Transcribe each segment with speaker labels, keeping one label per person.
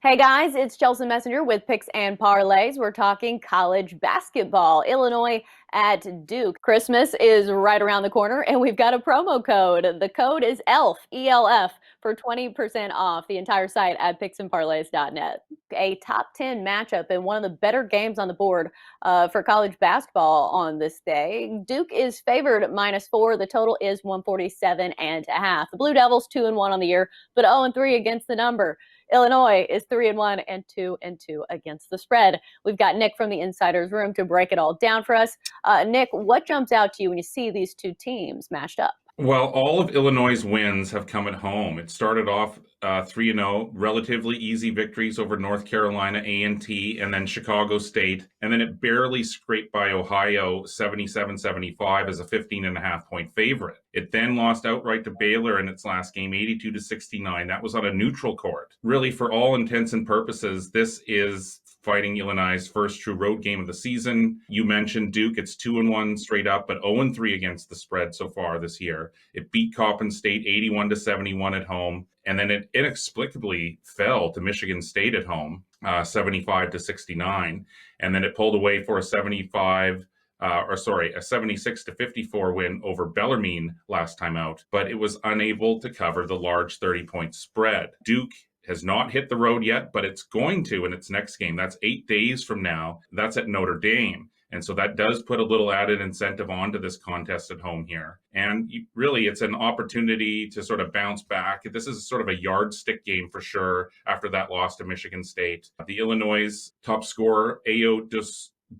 Speaker 1: Hey guys, it's Chelsa Messenger with Picks and Parlays. We're talking college basketball. Illinois at Duke. Christmas is right around the corner, and we've got a promo code. The code is ELF, ELF, for 20% off the entire site at picksandparlays.net. A top 10 matchup and one of the better games on the board for college basketball on this day. Duke is favored -4. The total is 147.5. The Blue Devils 2-1 on the year, but 0-3 against the number. Illinois is 3-1 and 2-2 against the spread. We've got Nick from the Insider's Room to break it all down for us. Nick, what jumps out to you when you see these two teams matched up?
Speaker 2: Well, all of Illinois' wins have come at home. It started off 3-0, relatively easy victories over North Carolina A&T and then Chicago State, and then it barely scraped by Ohio 77-75 as a 15.5-point favorite. It then lost outright to Baylor in its last game, 82-69. That was on a neutral court. Really, for all intents and purposes, this is Fighting Illini's first true road game of the season. You mentioned Duke. It's 2-1 straight up, but 0-3 against the spread so far this year. It beat Coppin State 81-71 at home, and then it inexplicably fell to Michigan State at home, 75-69, and then it pulled away for a 76-54 win over Bellarmine last time out, but it was unable to cover the large 30-point spread. Duke has not hit the road yet, but it's going to in its next game. That's 8 days from now. That's at Notre Dame. And so that does put a little added incentive onto this contest at home here. And really, it's an opportunity to sort of bounce back. This is sort of a yardstick game for sure after that loss to Michigan State. The Illinois' top scorer, Ayo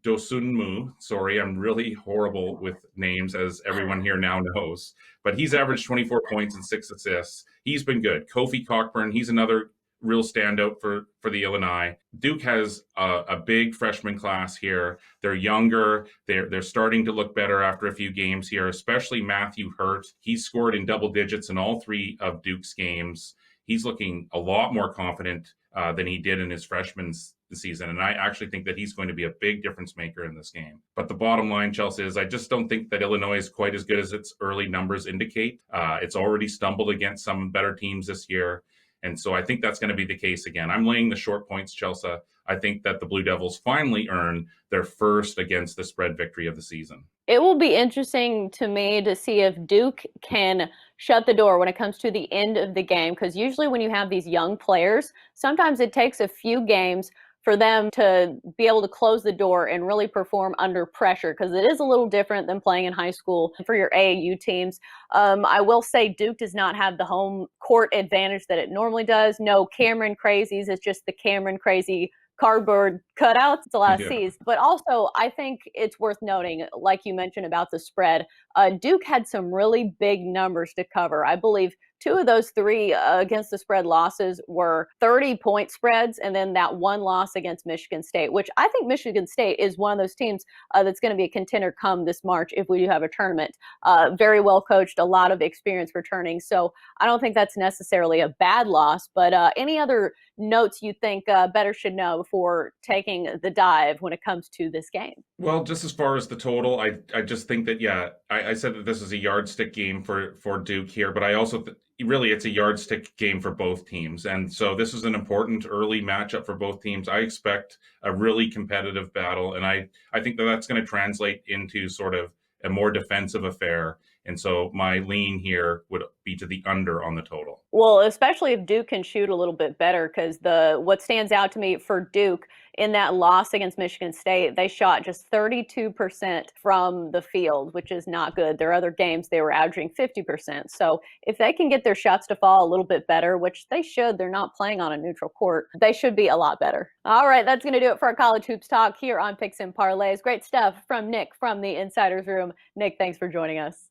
Speaker 2: Dosunmu. Sorry, I'm really horrible with names, as everyone here now knows. But he's averaged 24 points and 6 assists. He's been good. Kofi Cockburn, he's another real standout for the Illini. Duke has a big freshman class here. They're younger. They're starting to look better after a few games here, especially Matthew Hurt. He scored in double digits in all 3 of Duke's games. He's looking a lot more confident than he did in his freshman season. And I actually think that he's going to be a big difference maker in this game. But the bottom line, Chelsea, is I just don't think that Illinois is quite as good as its early numbers indicate. It's already stumbled against some better teams this year. And so I think that's going to be the case again. I'm laying the short points, Chelsea. I think that the Blue Devils finally earn their first against the spread victory of the season.
Speaker 1: It will be interesting to me to see if Duke can shut the door when it comes to the end of the game, because usually when you have these young players, sometimes it takes a few games for them to be able to close the door and really perform under pressure, because it is a little different than playing in high school for your AAU teams. I will say Duke does not have the home court advantage that it normally does. No Cameron crazies. It's just the Cameron crazy cardboard cutouts to last season. But also, I think it's worth noting, like you mentioned about the spread, Duke had some really big numbers to cover. I believe 2 of those 3 against the spread losses were 30-point spreads, and then that one loss against Michigan State, which I think Michigan State is one of those teams that's going to be a contender come this March if we do have a tournament. Very well coached, a lot of experience returning. So I don't think that's necessarily a bad loss, but any other notes you think better should know before taking the dive when it comes to this game?
Speaker 2: Well, just as far as the total, I just think that, I said that this is a yardstick game for Duke here, but I also really it's a yardstick game for both teams. And so this is an important early matchup for both teams. I expect a really competitive battle, and I think that that's going to translate into sort of a more defensive affair. And so my lean here would be to the under on the total.
Speaker 1: Well, especially if Duke can shoot a little bit better, because what stands out to me for Duke in that loss against Michigan State, they shot just 32% from the field, which is not good. Their other games, they were averaging 50%. So if they can get their shots to fall a little bit better, which they should, they're not playing on a neutral court, they should be a lot better. All right, that's going to do it for our college hoops talk here on Picks and Parlays. Great stuff from Nick from the Insider's Room. Nick, thanks for joining us.